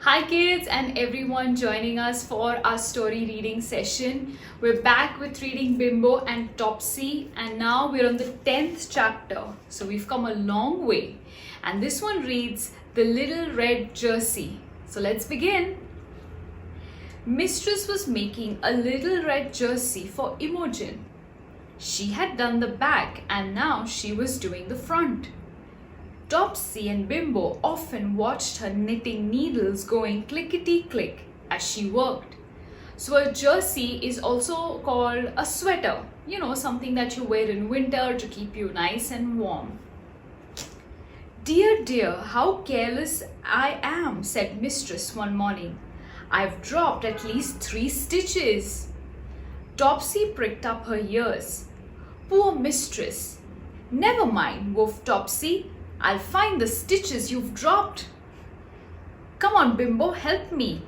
Hi kids and everyone joining us for our story reading session. We're back with reading Bimbo and Topsy and now we're on the 10th chapter. So we've come a long way. And this one reads The Little Red Jersey. So let's begin. Mistress was making a little red jersey for Imogen. She had done the back and now she was doing the front. Topsy and Bimbo often watched her knitting needles going clickety-click as she worked. So a jersey is also called a sweater, something that you wear in winter to keep you nice and warm. Dear, dear, how careless I am, said Mistress one morning. I've dropped at least 3 stitches. Topsy pricked up her ears. Poor Mistress. Never mind, woofed Topsy. I'll find the stitches you've dropped. Come on, Bimbo, help me.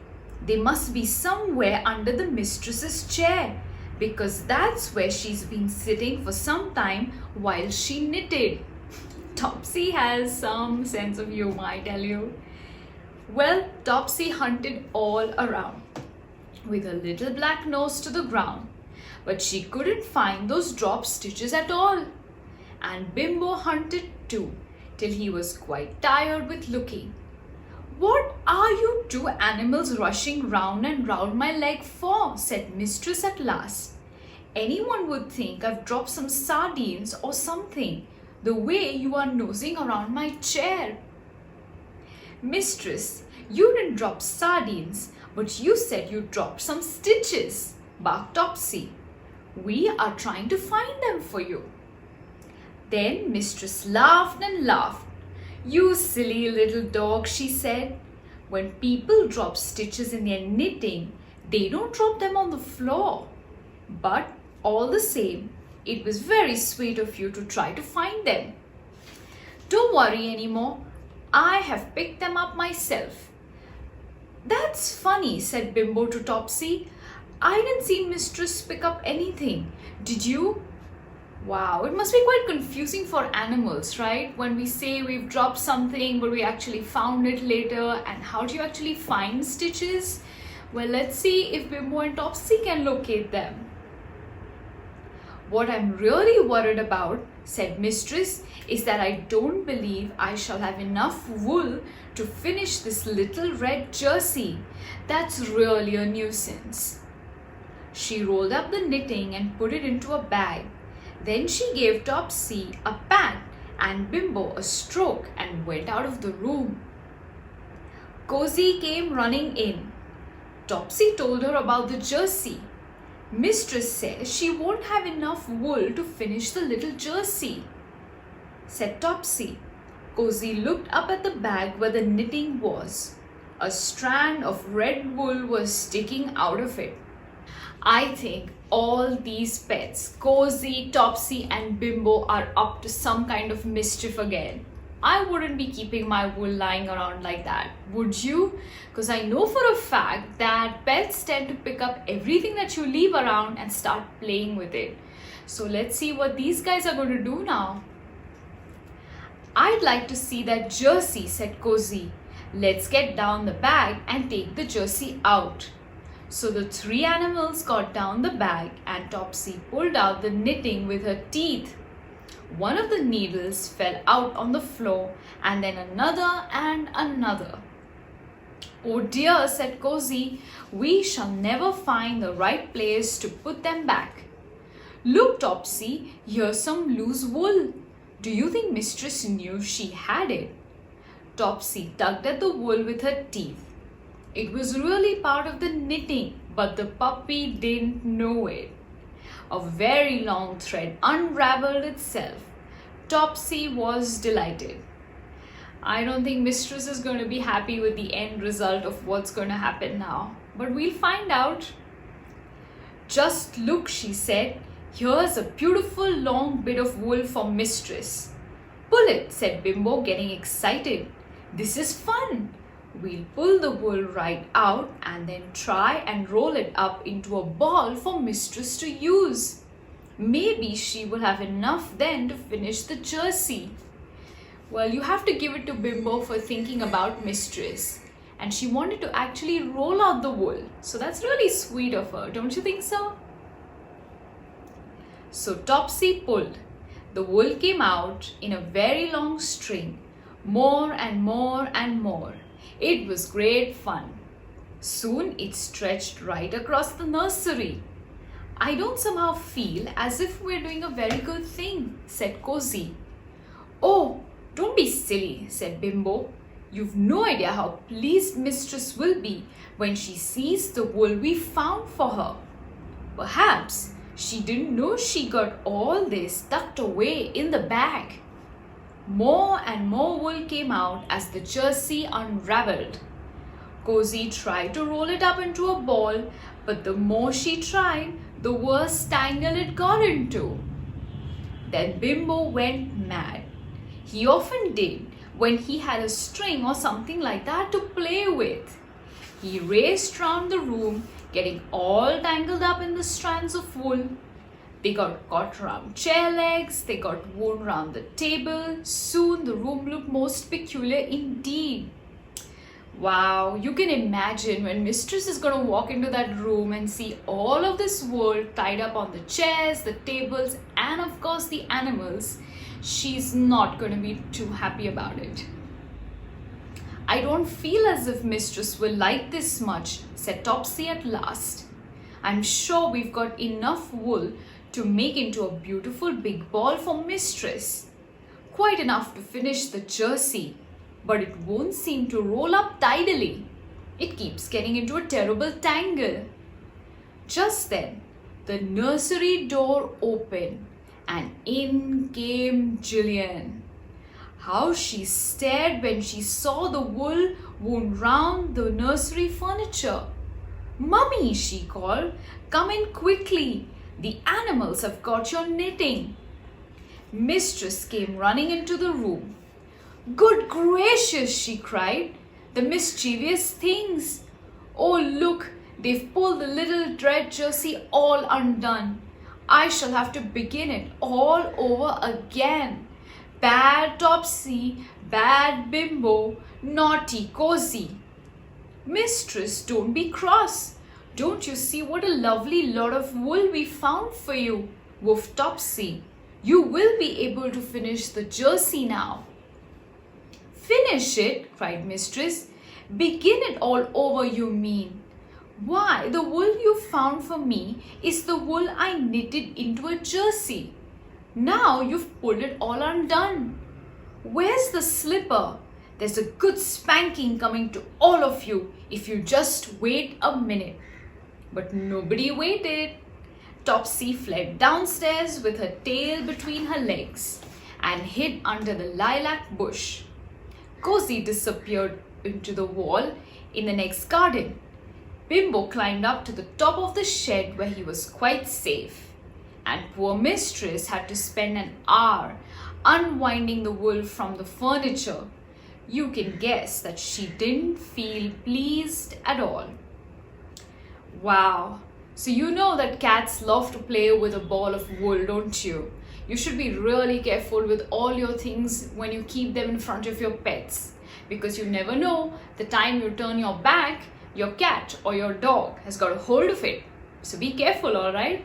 They must be somewhere under the mistress's chair because that's where she's been sitting for some time while she knitted. Topsy has some sense of humor, I tell you. Well, Topsy hunted all around with a little black nose to the ground, but she couldn't find those dropped stitches at all. And Bimbo hunted too, till he was quite tired with looking. What are you two animals rushing round and round my leg for? Said Mistress at last. Anyone would think I've dropped some sardines or something, the way you are nosing around my chair. Mistress, you didn't drop sardines, but you said you dropped some stitches, barked Topsy. We are trying to find them for you. Then Mistress laughed and laughed. You silly little dog, she said. When people drop stitches in their knitting, they don't drop them on the floor. But all the same, it was very sweet of you to try to find them. Don't worry anymore. I have picked them up myself. That's funny, said Bimbo to Topsy. I didn't see Mistress pick up anything. Did you? Wow, it must be quite confusing for animals, right? When we say we've dropped something, but we actually found it later. And how do you actually find stitches? Well, let's see if Bimbo and Topsy can locate them. What I'm really worried about, said Mistress, is that I don't believe I shall have enough wool to finish this little red jersey. That's really a nuisance. She rolled up the knitting and put it into a bag. Then she gave Topsy a pat and Bimbo a stroke and went out of the room. Cozy came running in. Topsy told her about the jersey. Mistress says she won't have enough wool to finish the little jersey, said Topsy. Cozy looked up at the bag where the knitting was. A strand of red wool was sticking out of it. I think all these pets, Cozy, Topsy and Bimbo, are up to some kind of mischief again. I wouldn't be keeping my wool lying around like that, would you? Because I know for a fact that pets tend to pick up everything that you leave around and start playing with it. So let's see what these guys are going to do now. I'd like to see that jersey, said Cozy. Let's get down the bag and take the jersey out. So the 3 animals got down the bag and Topsy pulled out the knitting with her teeth. One of the needles fell out on the floor and then another and another. Oh dear, said Cozy, we shall never find the right place to put them back. Look, Topsy, here's some loose wool. Do you think Mistress knew she had it? Topsy tugged at the wool with her teeth. It was really part of the knitting, but the puppy didn't know it. A very long thread unraveled itself. Topsy was delighted. I don't think Mistress is going to be happy with the end result of what's going to happen now, but we'll find out. Just look, she said. Here's a beautiful long bit of wool for Mistress. Pull it, said Bimbo, getting excited. This is fun. We'll pull the wool right out and then try and roll it up into a ball for Mistress to use. Maybe she will have enough then to finish the jersey. Well, you have to give it to Bimbo for thinking about Mistress. and she wanted to actually roll out the wool. So that's really sweet of her, don't you think so? So Topsy pulled. The wool came out in a very long string, more and more and more. It was great fun. Soon it stretched right across the nursery. I don't somehow feel as if we're doing a very good thing, said Cozy. Oh, don't be silly, said Bimbo. You've no idea how pleased Mistress will be when she sees the wool we found for her. Perhaps she didn't know she got all this tucked away in the bag. More and more wool came out as the jersey unraveled. Cozy tried to roll it up into a ball, but the more she tried, the worse tangle it got into. Then Bimbo went mad. He often did when he had a string or something like that to play with. He raced round the room, getting all tangled up in the strands of wool. They got caught round chair legs, they got wound round the table. Soon the room looked most peculiar indeed. Wow, you can imagine when Mistress is going to walk into that room and see all of this wool tied up on the chairs, the tables, and of course the animals. She's not going to be too happy about it. I don't feel as if Mistress will like this much, said Topsy at last. I'm sure we've got enough wool to make into a beautiful big ball for Mistress. Quite enough to finish the jersey, but it won't seem to roll up tidily. It keeps getting into a terrible tangle. Just then, the nursery door opened and in came Jillian. How she stared when she saw the wool wound round the nursery furniture. Mummy, she called, come in quickly. The animals have got your knitting. Mistress came running into the room. Good gracious, she cried, the mischievous things. Oh, look, they've pulled the little red jersey all undone. I shall have to begin it all over again. Bad Topsy, bad Bimbo, naughty Cozy. Mistress, don't be cross. Don't you see what a lovely lot of wool we found for you, woofed Topsy. You will be able to finish the jersey now. Finish it, cried Mistress. Begin it all over, you mean. Why, the wool you found for me is the wool I knitted into a jersey. Now you've pulled it all undone. Where's the slipper? There's a good spanking coming to all of you if you just wait a minute. But nobody waited. Topsy fled downstairs with her tail between her legs and hid under the lilac bush. Cozy disappeared into the wall in the next garden. Bimbo climbed up to the top of the shed where he was quite safe. And poor Mistress had to spend an hour unwinding the wool from the furniture. You can guess that she didn't feel pleased at all. Wow, so you know that cats love to play with a ball of wool, don't you? You should be really careful with all your things when you keep them in front of your pets, because you never know the time you turn your back, your cat or your dog has got a hold of it. So be careful, all right?